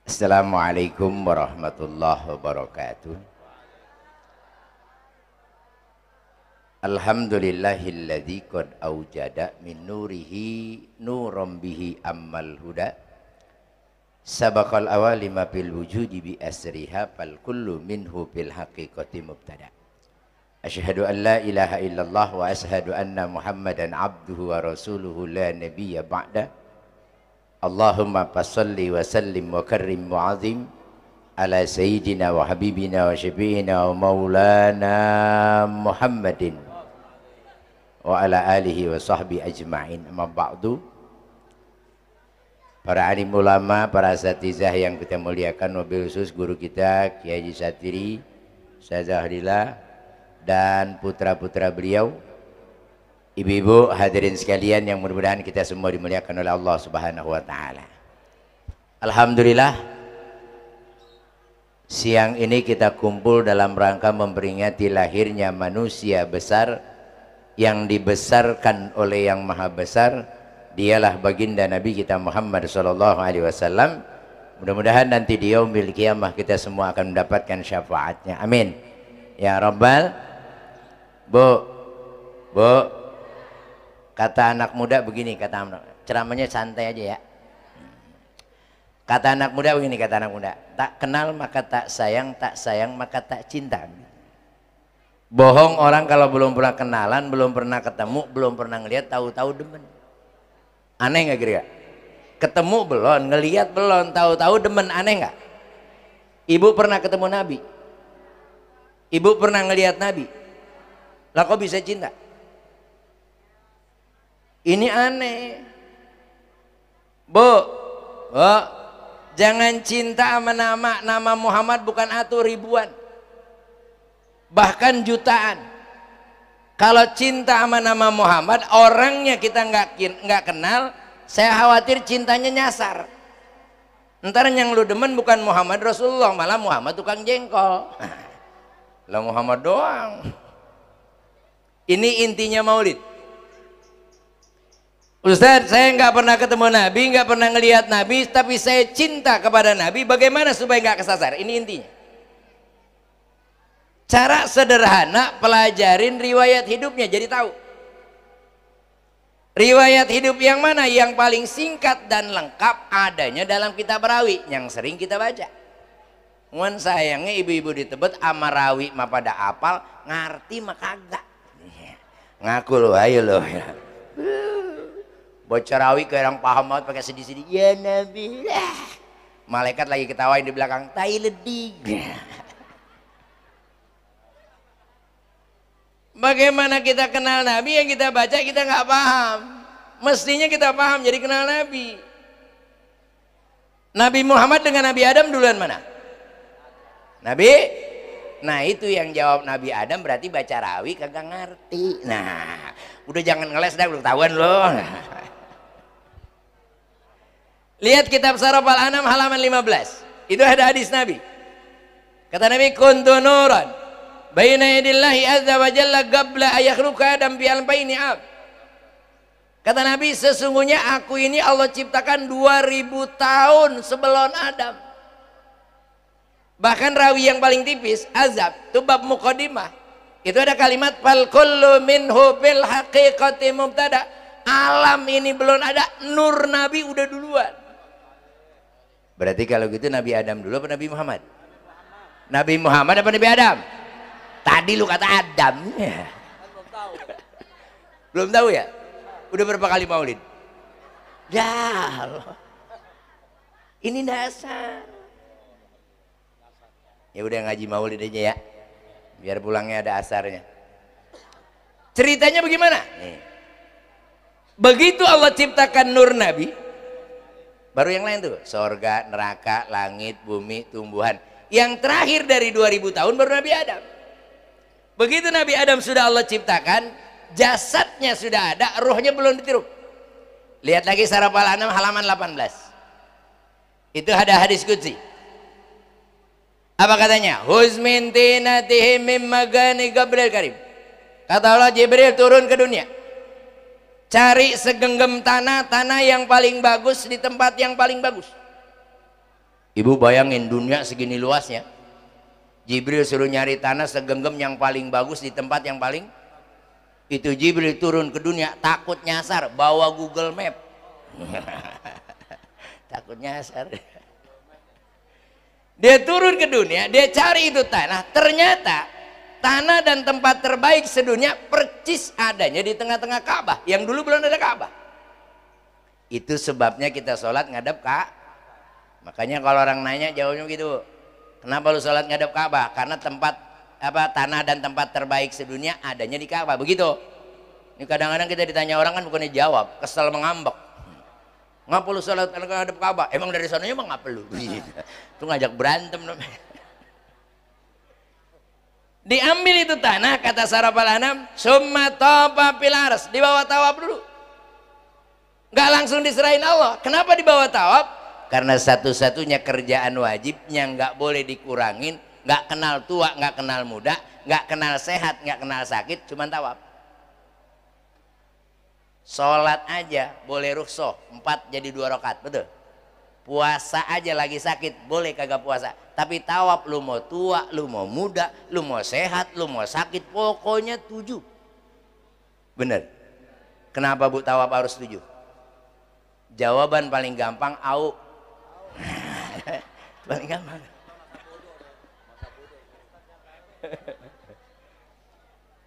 Assalamualaikum warahmatullahi wabarakatuh. Alhamdulillahilladzi qad aujada min nurihi nuram bihi ammal huda sabaqal awalima fil wujudi bi asriha fal kullu minhu fil haqiqati mubtada. Asyhadu an la ilaha illallah wa asyhadu anna Muhammadan abduhu wa rasuluhu la nabiyya ba'da. Allahumma fassalli wa sallim wa karrim mu'azim ala sayyidina wa habibina wa syafi'ina wa maulana Muhammadin wa ala alihi wa sahbihi ajma'in. Amma ba'du. Para alim ulama, para asatizah yang kita muliakan, wabil khusus guru kita Kiai Haji Satiri, Ustazah Ahdillah, dan putra-putra beliau, ibu-ibu hadirin sekalian yang mudah-mudahan kita semua dimuliakan oleh Allah Subhanahu wa taala. Alhamdulillah, siang ini kita kumpul dalam rangka memperingati lahirnya manusia besar yang dibesarkan oleh yang maha besar. Dialah baginda Nabi kita Muhammad sallallahu alaihi wasallam. Mudah-mudahan nanti di yaumil qiyamah kita semua akan mendapatkan syafaatnya. Amin. Ya Rabbal. Bu, kata anak muda begini, kata anak, ceramahnya santai aja ya. Kata anak muda begini, kata anak muda, tak kenal maka tak sayang maka tak cinta. Bohong orang kalau belum pernah kenalan, belum pernah ketemu, belum pernah ngelihat, tahu-tahu demen. Aneh nggak kira? Ketemu belum, ngelihat belum, tahu-tahu demen, aneh nggak? Ibu pernah ketemu Nabi, ibu pernah ngelihat Nabi, lah kok bisa cinta? Ini aneh. Bu, jangan cinta sama nama Muhammad, bukan atur ribuan, bahkan jutaan. Kalau cinta sama nama Muhammad, orangnya kita nggak kenal, saya khawatir cintanya nyasar. Ntar yang lu demen bukan Muhammad Rasulullah, malah Muhammad tukang jengkol. Lah Muhammad doang. Ini intinya maulid. Ustaz, saya nggak pernah ketemu Nabi, nggak pernah ngelihat Nabi, tapi saya cinta kepada Nabi. Bagaimana supaya nggak kesasar? Ini intinya. Cara sederhana, pelajarin riwayat hidupnya jadi tahu. Riwayat hidup yang mana yang paling singkat dan lengkap adanya dalam kitab rawi yang sering kita baca. Wan sayangnya ibu-ibu di Tebet ama rawi mah pada apal, ngerti mah kagak. Ngaku lo, ayo lo. Bocor rawi ke orang paham banget pakai sedih-sedih. Ya Nabi. Malaikat lagi ketawain di belakang, tai leding. Bagaimana kita kenal Nabi yang kita baca kita nggak paham. Mestinya kita paham jadi kenal Nabi. Nabi Muhammad dengan Nabi Adam duluan mana? Nabi. Nah itu yang jawab Nabi Adam berarti baca rawi kagak ngerti. Nah udah jangan ngeles dah, udah ketahuan loh. Lihat kitab Saraf Al-Anam halaman 15. Itu ada hadis Nabi. Kata Nabi, kuntu nuran baina yadillahi azza wa jalla qabla ayakhluqa adam bi albaini ab. Kata Nabi, sesungguhnya aku ini Allah ciptakan 2000 tahun sebelum Adam. Bahkan rawi yang paling tipis, azab, itu bab muqaddimah. Itu ada kalimat fal kullu minhu bil haqiqati mubtada. Alam ini belum ada, nur Nabi udah duluan. Berarti kalau gitu Nabi Adam dulu apa Nabi Muhammad? Nabi Muhammad apa Nabi Adam? Tadi lu kata Adam. Belum tahu. Belum tahu ya? Udah berapa kali maulid? Dah. Ini dasar. Ya udah ngaji maulid aja ya. Biar pulangnya ada asarnya. Ceritanya bagaimana? Nih. Begitu Allah ciptakan nur Nabi, baru yang lain tuh, sorga, neraka, langit, bumi, tumbuhan. Yang terakhir dari 2000 tahun baru Nabi Adam. Begitu Nabi Adam sudah Allah ciptakan, jasadnya sudah ada, ruhnya belum ditiruk. Lihat lagi Saraf Al-Anam halaman 18. Itu ada hadis qudsi. Apa katanya? Huzmin tinatihim mim magani Gabriel Karim. Kata Allah, Jibril turun ke dunia. Cari segenggam tanah yang paling bagus di tempat yang paling bagus. Ibu bayangin dunia segini luasnya, Jibril suruh nyari tanah segenggam yang paling bagus di tempat yang paling. Itu Jibril turun ke dunia, takut nyasar, bawa Google Map. Takut nyasar. Dia turun ke dunia, dia cari itu tanah. Ternyata tanah dan tempat terbaik sedunia percis adanya di tengah-tengah Ka'bah, yang dulu belum ada Ka'bah. Itu sebabnya kita sholat ngadep Ka'bah. Makanya kalau orang nanya jawabnya gitu, kenapa lu sholat ngadep Ka'bah? Karena tempat tanah dan tempat terbaik sedunia adanya di Ka'bah. Begitu. Ini kadang-kadang kita ditanya orang kan bukannya jawab, kesel mengambek. Ngapa lu sholat ngadep Ka'bah? Emang dari sananya emang ngapa lu? Itu ngajak berantem namanya. Diambil itu tanah, kata Sarafal Anam, summa tafa fil ars, dibawa tawaf dulu. Nggak langsung diserahin Allah. Kenapa dibawa tawaf? Karena satu-satunya kerjaan wajibnya nggak boleh dikurangin, nggak kenal tua, nggak kenal muda, nggak kenal sehat, nggak kenal sakit, cuman tawaf. Sholat aja boleh rukhsah 4 jadi 2 rakaat, betul. Puasa aja lagi sakit boleh kagak puasa, tapi tawaf lu mau tua, lu mau muda, lu mau sehat, lu mau sakit, pokoknya 7. Bener. Kenapa Bu tawaf harus 7? Jawaban paling gampang au. Paling gampang.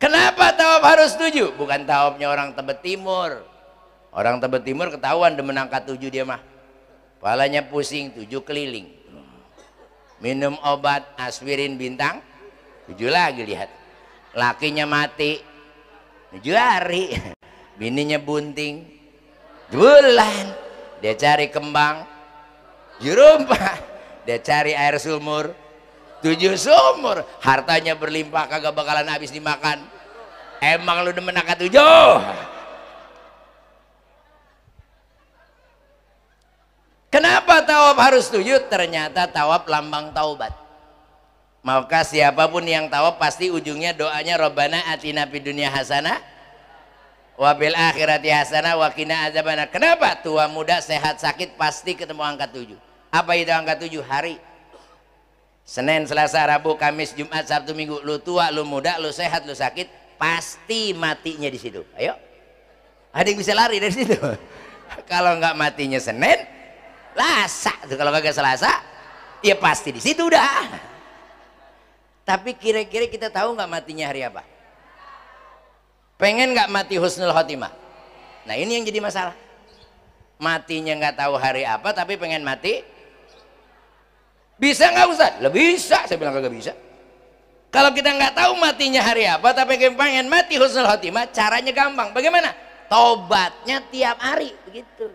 Kenapa tawaf harus 7? Bukan tawafnya orang Tebet Timur. Orang Tebet Timur ketahuan demen angka 7 dia mah. Kepalanya pusing 7 keliling. Minum obat aspirin bintang 7 lagi lihat. Lakinya mati 7 hari. Bininya bunting bulan. Dia cari kembang jerumpa. Dia cari air sumur 7 sumur. Hartanya berlimpah kagak bakalan habis dimakan. Emang lu demen angka 7? Kenapa tawaf harus 7? Ternyata tawaf lambang taubat. Maka siapapun yang tawaf pasti ujungnya doanya Rabbana atina fid dunya hasanah wa bil akhirati hasanah wa qina adzabannar. Kenapa? Tua muda sehat sakit pasti ketemu angka 7. Apa itu angka 7? Hari. Senin, Selasa, Rabu, Kamis, Jumat, Sabtu, Minggu. Lu tua, lu muda, lu sehat, lu sakit, pasti matinya di situ. Ayo. Ada yang bisa lari dari situ. Kalau nggak matinya Senin, Selasa. Kalau kagak Selasa, ya pasti di situ udah. Tapi kira-kira kita tahu nggak matinya hari apa? Pengen nggak mati husnul khotimah? Nah ini yang jadi masalah. Matinya nggak tahu hari apa, tapi pengen mati. Bisa nggak Ustaz? Lebih bisa. Saya bilang kagak bisa. Kalau kita nggak tahu matinya hari apa, tapi pengen mati husnul khotimah, caranya gampang. Bagaimana? Tobatnya tiap hari, begitu.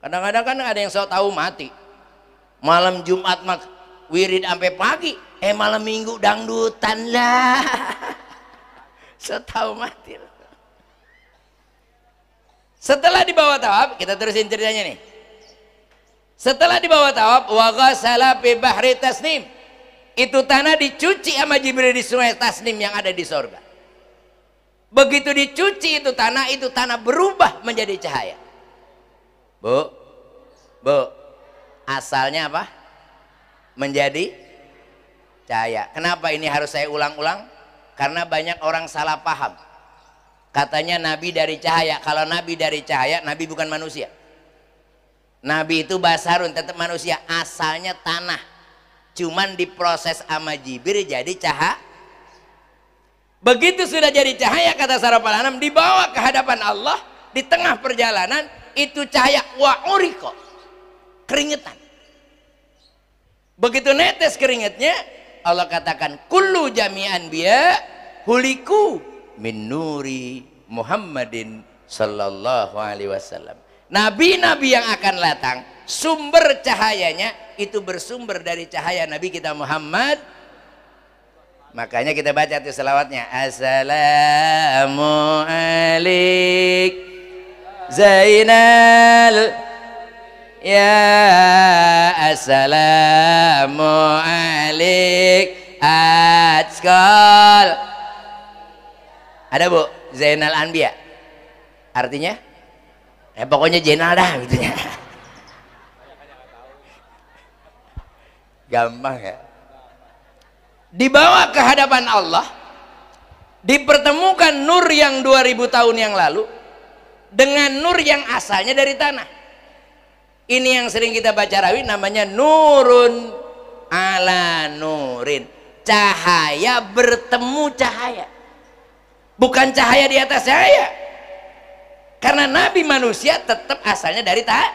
Kadang-kadang kan ada yang sok tahu mati. Malam Jumat wirid sampai pagi, malam Minggu dangdutan lah. Sok tahu mati. Setelah dibawa tawaf, kita terusin ceritanya nih. Setelah dibawa tawaf, wa ghasala fi bahri tasnim. Itu tanah dicuci sama Jibril di sungai Tasnim yang ada di sorga. Begitu dicuci itu tanah berubah menjadi cahaya. Bu, asalnya apa? Menjadi cahaya. Kenapa ini harus saya ulang-ulang? Karena banyak orang salah paham. Katanya Nabi dari cahaya. Kalau Nabi dari cahaya, Nabi bukan manusia. Nabi itu basarun, tetap manusia, asalnya tanah, cuman diproses sama Jibril jadi cahaya. Begitu sudah jadi cahaya, kata Sarafal Anam, dibawa ke hadapan Allah. Di tengah perjalanan itu cahaya wa uriko, keringetan. Begitu netes keringetnya, Allah katakan kullu jami'an biya huliku min nuri Muhammadin sallallahu alaihi wasallam. Nabi-nabi yang akan datang, sumber cahayanya itu bersumber dari cahaya Nabi kita Muhammad. Makanya kita baca tuh selawatnya. Assalamu alaik Zainal ya assalamu alaik Atskal. Ada Bu Zainal Anbiya? Artinya? Pokoknya jenal dah gitu ya. Gampang ya. Dibawa ke hadapan Allah, dipertemukan nur yang 2000 tahun yang lalu dengan nur yang asalnya dari tanah. Ini yang sering kita baca rawi, namanya nurun ala nurin, cahaya bertemu cahaya, bukan cahaya di atas cahaya, karena nabi manusia tetap asalnya dari tanah.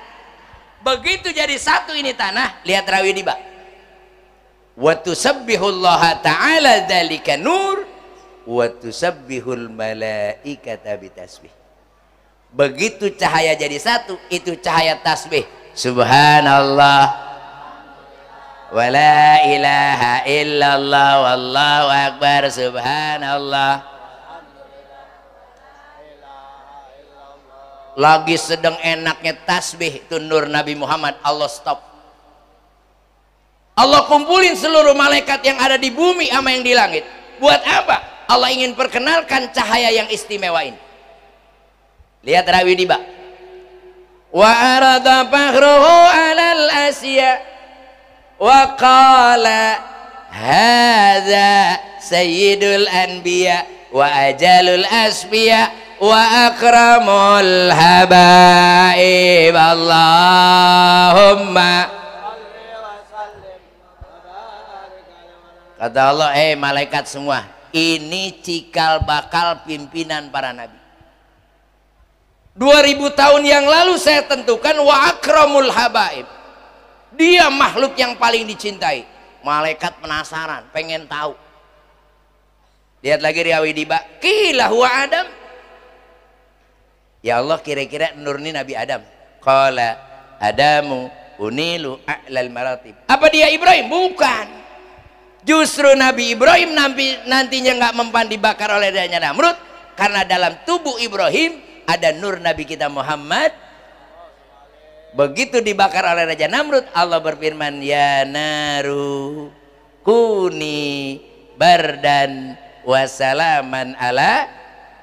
Begitu jadi satu ini tanah, lihat rawi di bawah, wa tusabbihullaha ta'ala dzalika nur wa tusabbihul malaikata bitasbih. Begitu cahaya jadi satu, itu cahaya tasbih, subhanallah wa la ilaha illallah wallahu akbar, subhanallah. Lagi sedang enaknya tasbih, itu nur Nabi Muhammad, Allah stop. Allah kumpulin seluruh malaikat yang ada di bumi sama yang di langit. Buat apa? Allah ingin perkenalkan cahaya yang istimewa ini. Lihat rawi di bawah, wa arada fakhruhu alal asya wa qala hadza sayyidul anbiya wa ajalul asbiya wa akramul habaib, Allahumma. Kata Allah, malaikat semua, ini cikal bakal pimpinan para nabi. 2000 tahun yang lalu saya tentukan wa akramul habaib, dia makhluk yang paling dicintai. Malaikat penasaran, pengen tahu. Lihat lagi riawi diba, qila huwa Adam. Ya Allah, kira-kira nur ini Nabi Adam. Qala Adamu unilu a'lal maratib. Apa dia Ibrahim? Bukan. Justru Nabi Ibrahim nantinya nggak mempan dibakar oleh Raja Namrud, karena dalam tubuh Ibrahim ada nur Nabi kita Muhammad. Begitu dibakar oleh Raja Namrud, Allah berfirman, ya naru kuni bardan wasalaman ala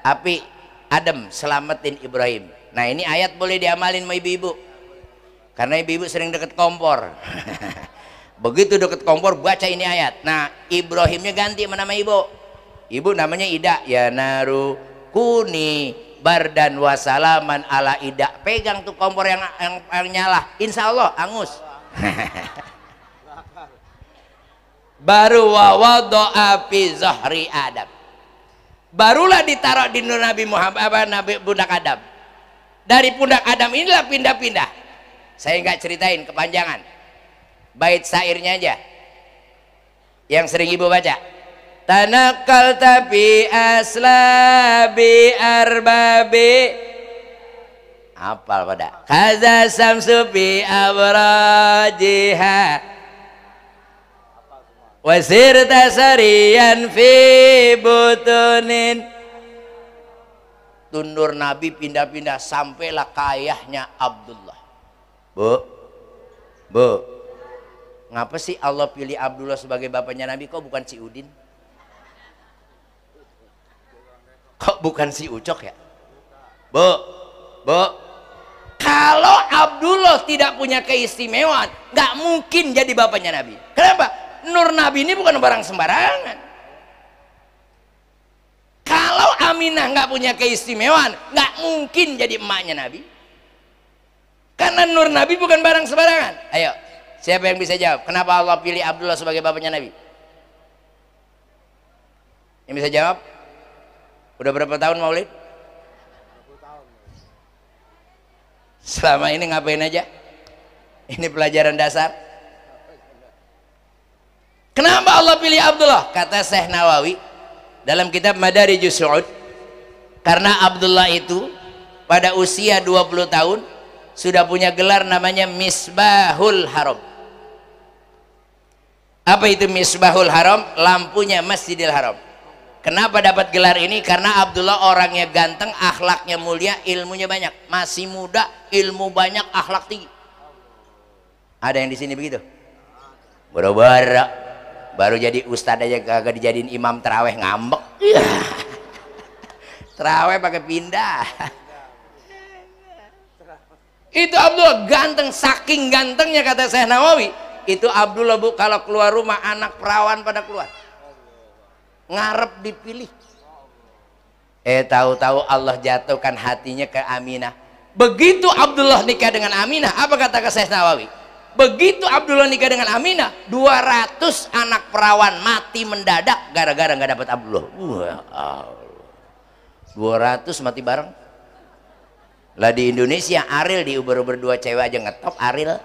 api. Adam, selamatin Ibrahim. Nah, ini ayat boleh diamalin sama ibu-ibu, karena ibu-ibu sering deket kompor. Begitu deket kompor, baca ini ayat. Nah, Ibrahimnya ganti sama nama ibu. Ibu namanya Ida. Ya naru kuni bardan wasalaman ala Ida. Pegang tuh kompor yang nyala, insya Allah angus. Baru wawado'a fi zahri Adam, barulah ditaruh di nur Nabi Muhammad, Nabi pundak Adam. Dari pundak Adam inilah pindah-pindah. Saya nggak ceritain, kepanjangan. Bait syairnya aja yang sering ibu baca. Tanakal tapi aslabi arbabi, hafal pada kaza samsu bi abrajiha wasir tasarian fi butunin. Tundur Nabi pindah-pindah sampailah kayahnya Abdullah. Bu, ngapa sih Allah pilih Abdullah sebagai bapaknya Nabi? Kok bukan si Udin? Kok bukan si Ucok ya? Bu, kalau Abdullah tidak punya keistimewaan, nggak mungkin jadi bapaknya Nabi. Kenapa? Nur Nabi ini bukan barang sembarangan. Kalau Aminah nggak punya keistimewaan, nggak mungkin jadi emaknya Nabi. Karena nur Nabi bukan barang sembarangan. Ayo, siapa yang bisa jawab? Kenapa Allah pilih Abdullah sebagai bapaknya Nabi? Yang bisa jawab? Udah berapa tahun Maulid? Selama ini ngapain aja? Ini pelajaran dasar. Kenapa Allah pilih Abdullah? Kata Syekh Nawawi dalam kitab Madarijus Su'ud, karena Abdullah itu pada usia 20 tahun sudah punya gelar namanya Misbahul Haram. Apa itu Misbahul Haram? Lampunya Masjidil Haram. Kenapa dapat gelar ini? Karena Abdullah orangnya ganteng, akhlaknya mulia, ilmunya banyak. Masih muda, ilmu banyak, akhlak tinggi. Ada yang di sini begitu? Boro-boro baru jadi ustadz aja kagak dijadiin imam terawih, ngambek. Terawih pakai pindah. Itu Abdullah ganteng, saking gantengnya kata Syekh Nawawi, Itu Abdullah bu, kalau keluar rumah anak perawan pada keluar, ngarep dipilih. Tahu-tahu Allah jatuhkan hatinya ke Aminah. Begitu Abdullah nikah dengan Aminah, apa kata Syekh Nawawi? Begitu Abdullah nikah dengan Aminah, 200 anak perawan mati mendadak gara-gara nggak dapat Abdullah. 200 mati bareng. Lah di Indonesia Ariel diuber-uber 2 cewek aja ngetop Ariel.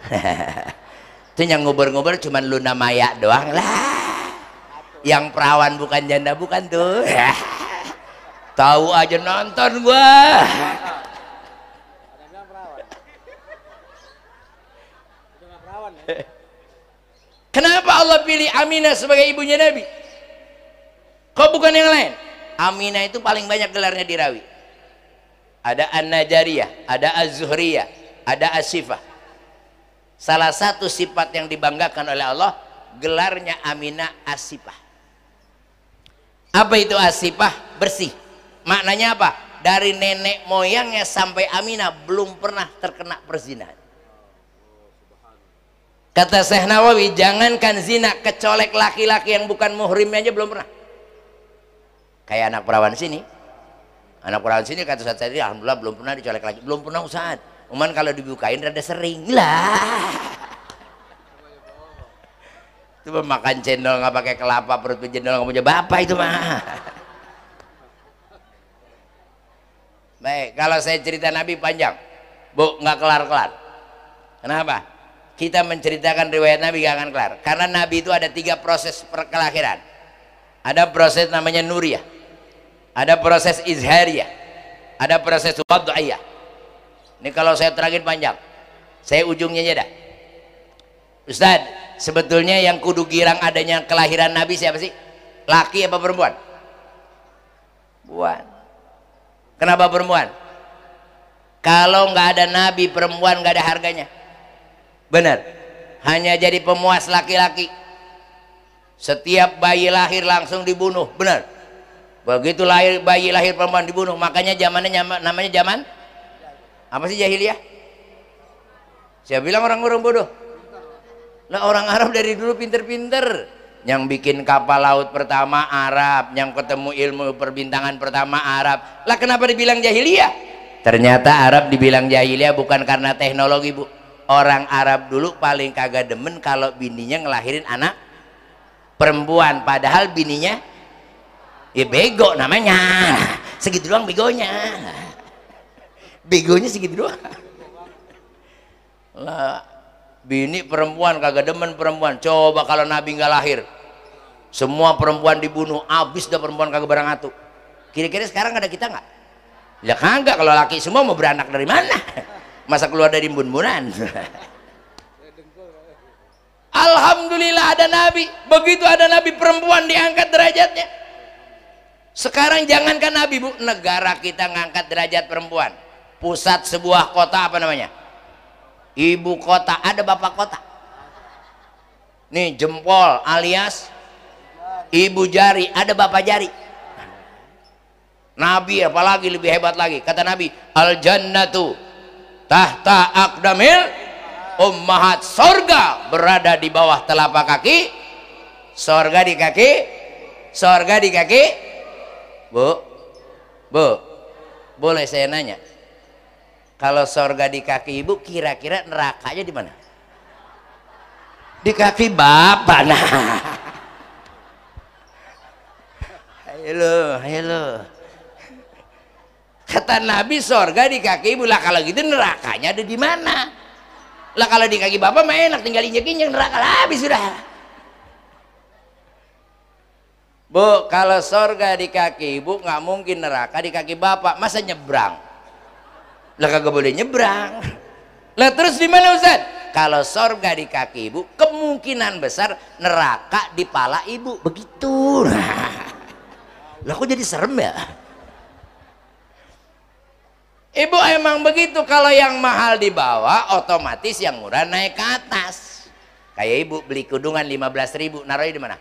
Itu yang nguber-nguber cuman Luna Maya doang lah. Yang perawan bukan janda bukan tuh. Tahu aja nonton gua. Kenapa Allah pilih Aminah sebagai ibunya Nabi? Kok bukan yang lain? Aminah itu paling banyak gelarnya dirawi. Ada An-Najariyah, ada Az-Zuhriyah, ada As-Sifah. Salah satu sifat yang dibanggakan oleh Allah, gelarnya Aminah As-Sifah. Apa itu As-Sifah? Bersih. Maknanya apa? Dari nenek moyangnya sampai Aminah belum pernah terkena perzinahan. Kata Syekh Nawawi, jangankan zina, kecolek laki-laki yang bukan muhrim aja belum pernah. Kayak anak perawan sini. Anak perawan sini kata Ustaz tadi, alhamdulillah belum pernah dicolek lagi. Belum pernah Ustaz. Cuman kalau dibukain rada sering lah. Itu makan cendol nggak pakai kelapa, perut cendol nggak punya bapak itu mah. Baik, kalau saya cerita Nabi panjang, bu, nggak kelar-kelar. Kenapa? Kita menceritakan riwayat Nabi nggak akan kelar. Karena Nabi itu ada 3 proses kelahiran. Ada proses namanya Nuriyah, ada proses Izhariyah, ada proses Wad'iyah. Ini kalau saya terangin panjang, saya ujungnya aja dah. Ustaz, sebetulnya yang kudu girang adanya kelahiran Nabi siapa sih? Laki apa perempuan? Perempuan. Kenapa perempuan? Kalau nggak ada Nabi, perempuan nggak ada harganya. Benar. Hanya jadi pemuas laki-laki. Setiap bayi lahir langsung dibunuh. Benar. Begitu lahir bayi lahir perempuan dibunuh. Makanya zamannya namanya zaman apa sih jahiliyah? Saya bilang orang-orang bodoh. Lah orang Arab dari dulu pinter-pinter. Yang bikin kapal laut pertama Arab, yang ketemu ilmu perbintangan pertama Arab. Lah kenapa dibilang jahiliyah? Ternyata Arab dibilang jahiliyah bukan karena teknologi, bu. Orang Arab dulu paling kagak demen kalau bininya ngelahirin anak perempuan, padahal bininya ya bego namanya. Segitu doang begonya. Begonya segitu doang. Lah bini perempuan kagak demen perempuan. Coba kalau Nabi nggak lahir, semua perempuan dibunuh, habis dah perempuan kagak barang atu. Kira-kira sekarang ada kita nggak? Ya kagak. Kalau laki semua mau beranak dari mana? Masa keluar dari bun-bunan? Alhamdulillah ada Nabi. Begitu ada Nabi, perempuan diangkat derajatnya. Sekarang jangankan Nabi, bu, negara kita ngangkat derajat perempuan. Pusat sebuah kota apa namanya? Ibu kota, ada bapak kota. Nih jempol alias ibu jari, ada bapak jari. Nabi apalagi lebih hebat lagi. Kata Nabi, al jannatu tahta aqdamil ummahat. Sorga berada di bawah telapak kaki. Sorga di kaki. Sorga di kaki. Bu, boleh saya nanya, kalau sorga di kaki ibu, kira-kira nerakanya di mana? Di kaki bapak. Nah, ayo. Kata Nabi, sorga di kaki ibu. Lah kalau gitu nerakanya ada di mana? Lah kalau di kaki bapak mah enak, tinggal injek-injek, neraka lah habis sudah. Bu, kalau sorga di kaki ibu, nggak mungkin neraka di kaki bapak. Masa nyebrang? Lah kagak boleh nyebrang. Lah terus di mana Ustaz? Kalau sorga di kaki ibu, kemungkinan besar neraka di pala ibu. Begitu. Lah kok jadi serem ya? Ibu emang begitu. Kalau yang mahal di bawah, otomatis yang murah naik ke atas. Kayak ibu beli kudungan 15.000, naruhnya di mana?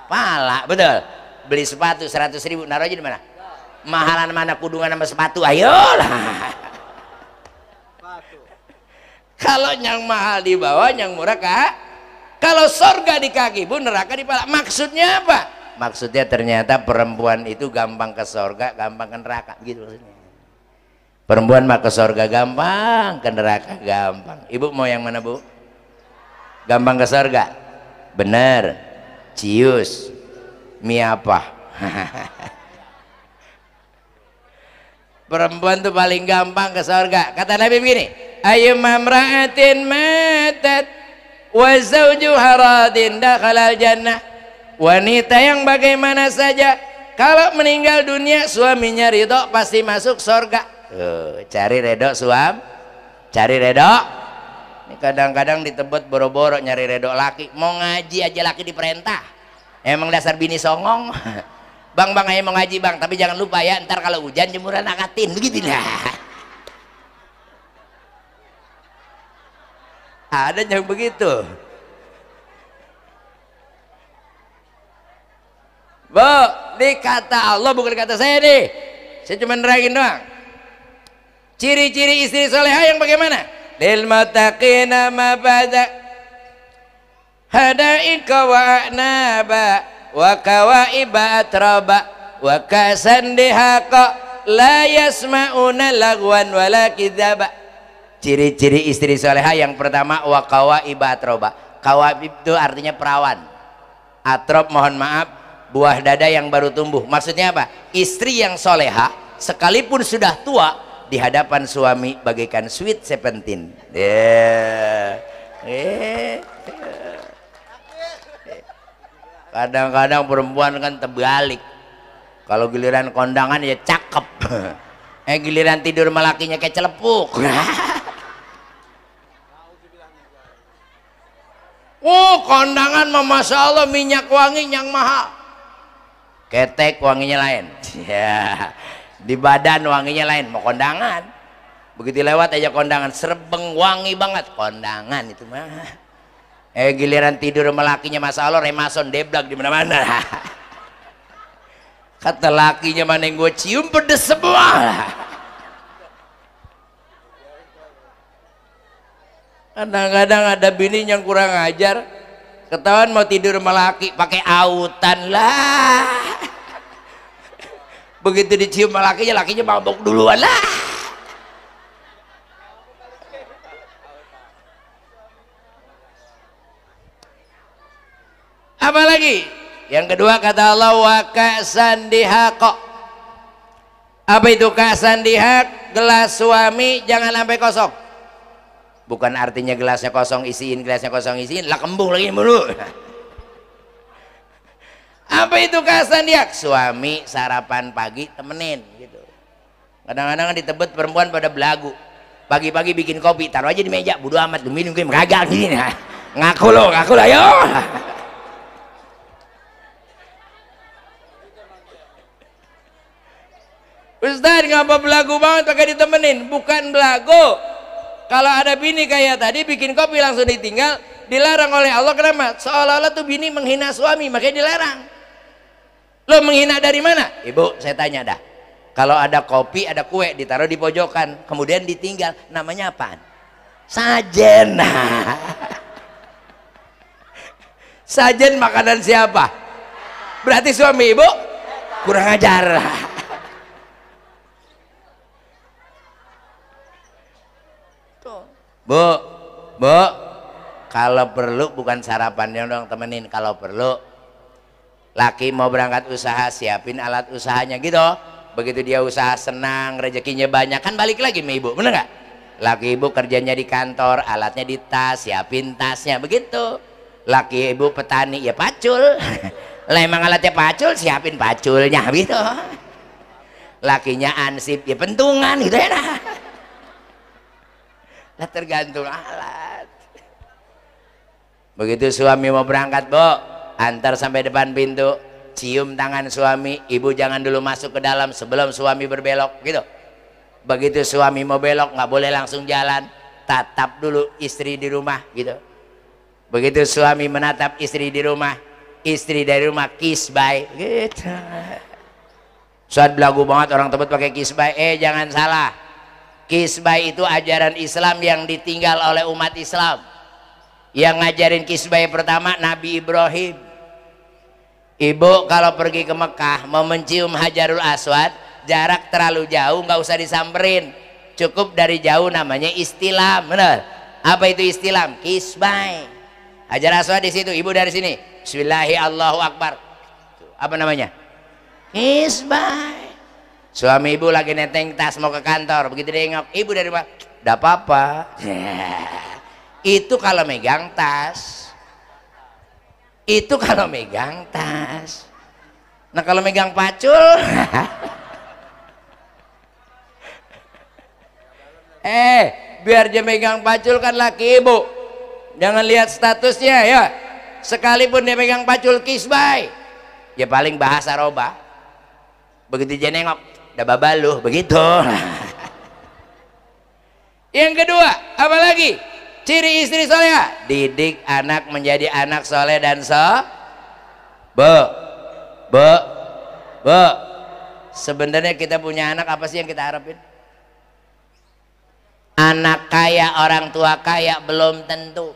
Pala, betul. Beli sepatu 100.000, naruhnya di mana? Mahalan mana kudungan sama sepatu? Ayolah. Kalau yang mahal di bawah, yang murah ke Kalau sorga di kaki bu, neraka di pala. Maksudnya apa? Maksudnya ternyata perempuan itu gampang ke sorga, gampang ke neraka, gitu maksudnya. Perempuan mah ke sorga gampang, ke neraka gampang. Ibu mau yang mana bu? Gampang ke sorga? Bener. Cius. Mie apa? Perempuan tuh paling gampang ke sorga. Kata Nabi begini, ayyuma imra'atin matat wa zawjuha radin dakhala jannah. Wanita yang bagaimana saja kalau meninggal dunia suaminya ridho pasti masuk sorga. Cari ridho suam, cari ridho. Ini kadang-kadang ditebut boro-boro nyari ridho laki. Mau ngaji aja laki diperintah. Emang dasar bini songong. Bang ayo mau ngaji bang, tapi jangan lupa ya ntar kalau hujan jemuran angkatin, begitu lah. Ada yang begitu. Bu, ini kata Allah bukan kata saya nih. Saya cuma nerangin doang. Ciri-ciri istri soleha yang bagaimana? Lil muttaqina mafazah hadaika wa a'naba wa kawaiba atraba wa kasan dihaqa la yasma'una lagwan wala kidzaba. Ciri-ciri istri soleha yang pertama wa kawaiba atroba. Kawaib itu artinya perawan. Atrob mohon maaf buah dada yang baru tumbuh. Maksudnya apa? Istri yang soleha sekalipun sudah tua di hadapan suami bagaikan sweet 17. Kadang-kadang perempuan kan terbalik. Kalau giliran kondangan ya cakep. Giliran tidur sama lakinya kayak celepuk. Oh, kondangan mah masya Allah minyak wangi yang mahal. Ketek wanginya lain. Ya, di badan wanginya lain. Mau kondangan, begitu lewat aja kondangan serbeng wangi banget. Kondangan itu mah. Giliran tidur sama lakinya masya Allah remason deblag di mana-mana. Kata lakinya mana yang gue cium pedes semua. Kadang-kadang ada bini yang kurang ajar, ketahuan mau tidur sama laki pakai autan lah. Begitu dicium sama lakinya mabok duluan lah. Apa lagi? Yang kedua kata Allah wa ka'san dihaqa. Apa itu ka'san dihaq? Gelas suami jangan sampai kosong. Bukan artinya gelasnya kosong isiin, gelasnya kosong isiin, lah kembung lagi mulu. Apa itu ka'san dihaq? Suami sarapan pagi temenin gitu. Kadang-kadang ditebet perempuan pada belagu. Pagi-pagi bikin kopi, taruh aja di meja, bodo amat lu minum kagak gini. Ngaku lo ayo. Ustaz ngapa belagu banget pakai ditemenin? Bukan belagu. Kalau ada bini kayak tadi bikin kopi langsung ditinggal, dilarang oleh Allah. Kenapa? Seolah-olah tuh bini menghina suami, makanya dilarang. Lo menghina dari mana? Ibu saya tanya dah, kalau ada kopi ada kue ditaruh di pojokan kemudian ditinggal, namanya apaan? Sajen. Sajen makanan siapa? Berarti suami ibu kurang ajar. Bu, kalau perlu bukan sarapannya dong temenin. Kalau perlu laki mau berangkat usaha siapin alat usahanya gitu. Begitu dia usaha senang rezekinya banyak kan balik lagi sama ibu, bener nggak? Laki ibu kerjanya di kantor, alatnya di tas, siapin tasnya begitu. Laki ibu petani ya pacul. Lah emang alatnya pacul, siapin paculnya gitu. Lakinya ansip ya pentungan gitu ya. Nah, tergantung alat. Begitu suami mau berangkat, Bu, antar sampai depan pintu, cium tangan suami, ibu jangan dulu masuk ke dalam sebelum suami berbelok gitu. Begitu suami mau belok nggak boleh langsung jalan, tatap dulu istri di rumah gitu. Begitu suami menatap istri di rumah, istri dari rumah kiss bye gitu. Saat belagu banget orang tebet pakai kiss bye, jangan salah. Kisbah itu ajaran Islam yang ditinggal oleh umat Islam. Yang ngajarin kisbay pertama Nabi Ibrahim. Ibu kalau pergi ke Mekah mau mencium Hajarul Aswad, jarak terlalu jauh nggak usah disamperin, cukup dari jauh, namanya istilam. Benar? Apa itu istilam? Kisbay. Hajar Aswad di situ, ibu dari sini Bismillahi Allahu Akbar, apa namanya? Kisbay. Suami ibu lagi neteng tas mau ke kantor, begitu dia nengok, ibu dari mana? Udah apa-apa. Itu kalau megang tas. Itu kalau megang tas. Nah kalau megang pacul biar dia megang pacul kan laki ibu, jangan lihat statusnya ya. Sekalipun dia megang pacul kisbay, ya paling bahasa roba. Begitu dia nengok, udah babaluh begitu. Yang kedua, apa lagi? Ciri istri soleh, didik anak menjadi anak soleh dan sebenarnya kita punya anak apa sih yang kita harapin? Anak kaya, orang tua kaya belum tentu.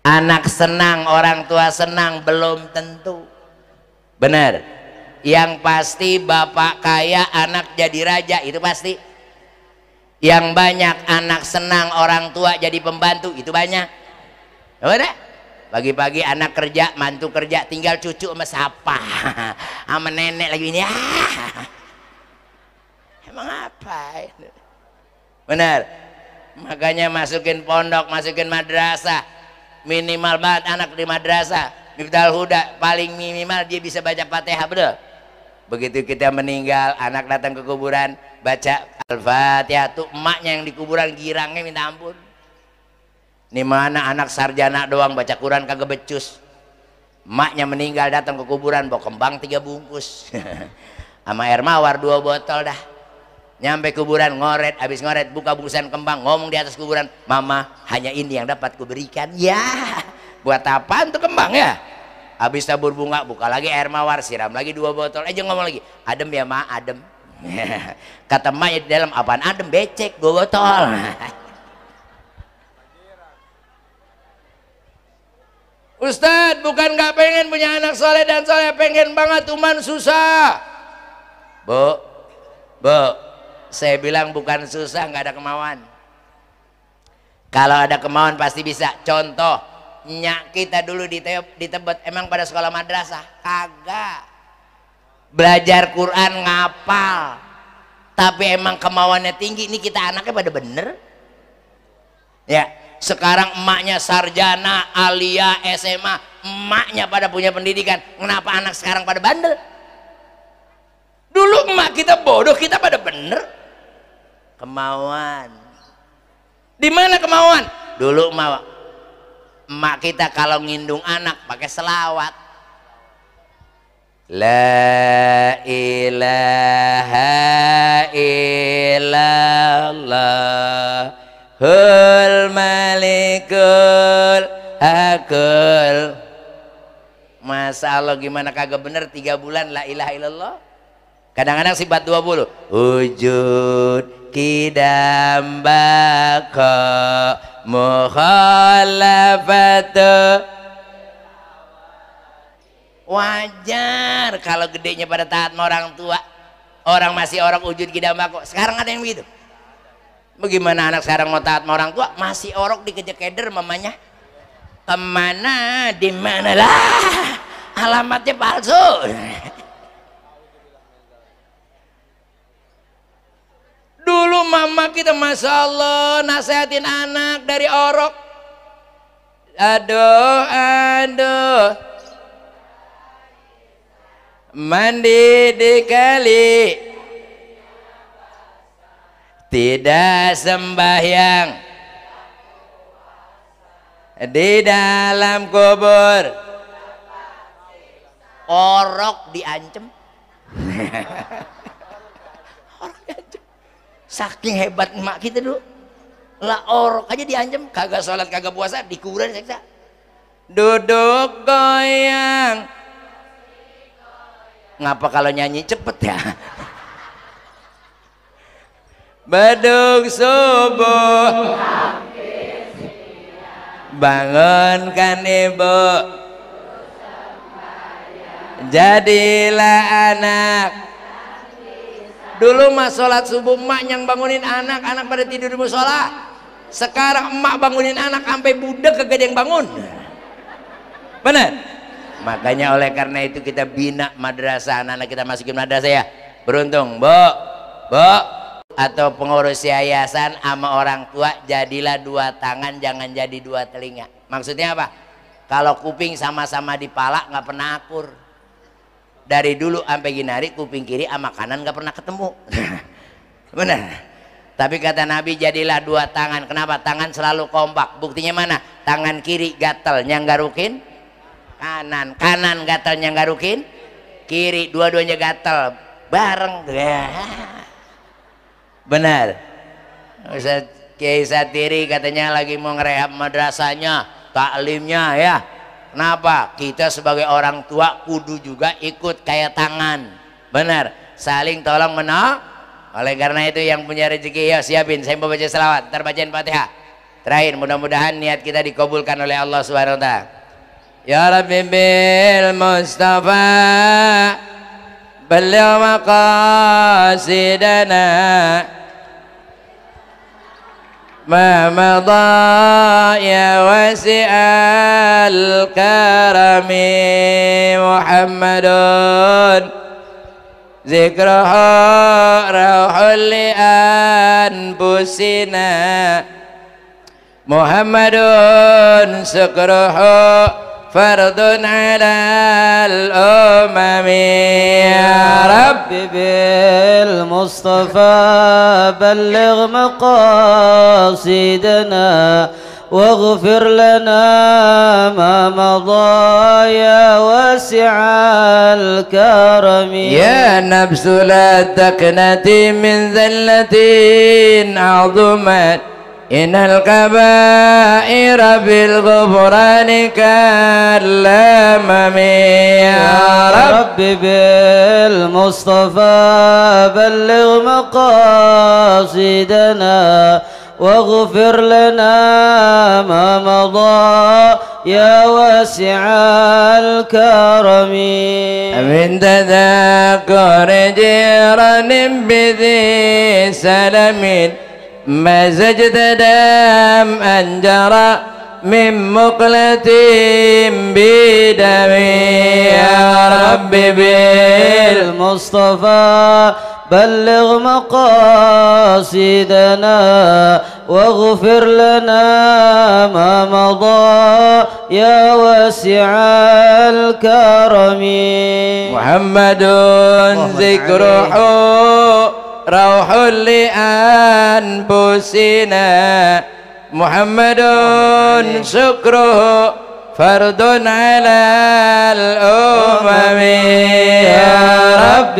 Anak senang, orang tua senang belum tentu. Benar. Yang pasti bapak kaya, anak jadi raja, itu pasti. Yang banyak anak senang, orang tua jadi pembantu, itu banyak. Udah, pagi-pagi anak kerja, mantu kerja, tinggal cucu sama siapa, sama nenek lagi ini. Emang apa? Benar. Makanya masukin pondok, masukin madrasah, minimal banget anak di madrasah. Miftahul Huda paling minimal dia bisa baca Fatihah, betul. Begitu kita meninggal, anak datang ke kuburan, baca Al-Fatihah, tuh emaknya yang di kuburan girangnya minta ampun. Ini mana anak sarjana doang baca Quran kagak becus. Emaknya meninggal datang ke kuburan bawa kembang 3 bungkus. Sama air mawar 2 botol dah. Nyampe kuburan ngoret, habis ngoret buka bungkusan kembang, ngomong di atas kuburan, "Mama, hanya ini yang dapat kuberikan." Ya, buat apaan tuh kembang ya? Habis tabur bunga, buka lagi air mawar, siram lagi 2 botol, aja ngomong lagi, "Adem ya ma, adem." Kata emaknya di dalam, "Apaan adem? Becek 2 botol." Ustadz, bukan nggak pengen punya anak soleh dan soleh, pengen banget, cuman susah. Bu, saya bilang bukan susah, nggak ada kemauan. Kalau ada kemauan pasti bisa. Contoh, nyak kita dulu di Tebet, emang pada sekolah madrasah? Kagak. Belajar Quran ngapal, tapi emang kemauannya tinggi. Ini kita anaknya pada bener ya. Sekarang emaknya sarjana, alia, SMA, emaknya pada punya pendidikan. Kenapa anak sekarang pada bandel? Dulu emak kita bodoh, kita pada bener. Kemauan. Di mana kemauan? Dulu emak kita kalau ngindung anak pakai selawat. La ilaha illallah hul malikul hakul. Masa Allah gimana kagak bener 3 bulan la ilaha illallah. Kadang-kadang sifat 20. Wujud kidam baka mukhalafatu. Wajar kalau gedenya pada taat sama orang tua. Orang masih orang wujud kidam baka. Sekarang ada yang begitu. Bagaimana anak sekarang mau taat sama orang tua? Masih orok dikejar-kejar mamanya. Kemana? Di mana lah? Alamatnya palsu. Dulu mama kita Masya Allah nasihatin anak dari orok. Aduh mandi di kali, tidak sembahyang di dalam kubur. Orok diancem. Orok diancem. Saking hebat emak kita dulu, lah orok aja diancam, kagak sholat kagak puasa di kuburan seksa. Duduk goyang. Ngapa kalau nyanyi cepet ya? Beduk subuh bangunkan ibu, jadilah anak. Dulu mah sholat subuh emak yang bangunin anak, anak pada tidur di musola. Sekarang emak bangunin anak sampai budek kagak ada yang bangun. Benar? Makanya oleh karena itu kita bina madrasah, anak-anak kita masukin madrasah ya. Beruntung, Bu, atau pengurus yayasan sama orang tua, jadilah dua tangan, jangan jadi dua telinga. Maksudnya apa? Kalau kuping sama-sama dipala nggak pernah akur. Dari dulu sampai gini hari kuping kiri sama kanan nggak pernah ketemu. Benar. Tapi kata Nabi jadilah dua tangan. Kenapa? Tangan selalu kompak. Buktinya mana? Tangan kiri gatel nyanggarukin kanan, kanan gatel nyanggarukin kiri, dua-duanya gatel bareng. Benar. Ustaz Kiai Satiri katanya lagi mau ngerehab madrasahnya, taklimnya ya. Kenapa? Kita sebagai orang tua kudu juga ikut kayak tangan. Benar, saling tolong menolong. Oleh karena itu yang punya rezeki ya siapin, saya mau baca selawat, ntar bacain Fatihah. Terakhir mudah-mudahan niat kita dikabulkan oleh Allah Subhanahu wa taala. Ya Rabbi bil Mustafa balligh maqasidana ما مضى يا واسع الكرم محمد ذكره روح لأنفسنا محمد سكره فرض على الأمم يا رب بالمصطفى بلغ مقاصدنا واغفر لنا ما مضى يا واسع الكرم يا نفس لا تقنطي من ذلة عظمت إن الكبائر بالغفران كالأمم يا رب بالمصطفى بلغ مقاصدنا واغفر لنا ما مضى يا واسع الكرم من تذكر جيران بذي سلم مزجت دم أنجرى من مقلة بدم يا رب بالمصطفى بلغ مقاصدنا واغفر لنا ما مضى يا واسع الكرم محمد ذكره روح لأنفسنا محمد شكره فرض على الأمم يا رب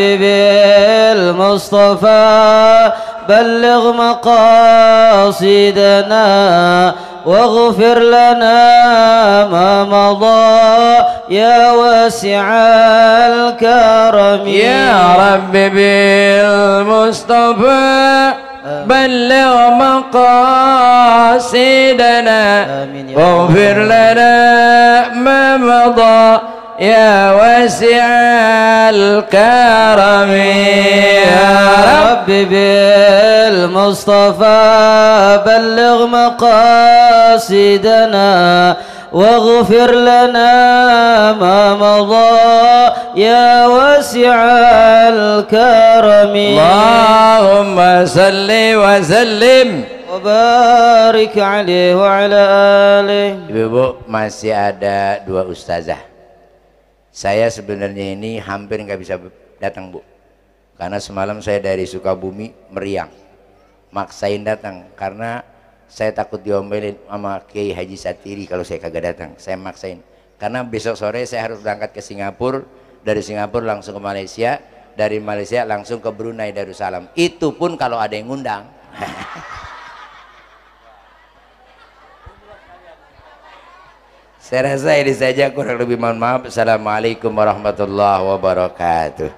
بالمصطفى بلغ مقاصدنا واغفر لنا ما مضى يا واسع الكرم يا رب بالمصطفى بلغ مقاصدنا واغفر لنا ما مضى يا واسع الكرم يا رب بالمصطفى بلغ مقاصدنا واغفر لنا ما مضى يا واسع الكرم اللهم صل وسلم وبارك عليه وعلى آله. Ibu-ibu, masih ada dua ustazah. Saya sebenarnya ini hampir nggak bisa datang, Bu, karena semalam saya dari Sukabumi meriang, maksain datang karena saya takut diomelin sama Kiai Haji Satiri kalau saya kagak datang. Saya maksain karena besok sore saya harus berangkat ke Singapura, dari Singapura langsung ke Malaysia, dari Malaysia langsung ke Brunei Darussalam. Itu pun kalau ada yang ngundang. Saya rasa ini saja, kurang lebih mohon maaf. Assalamualaikum warahmatullahi wabarakatuh.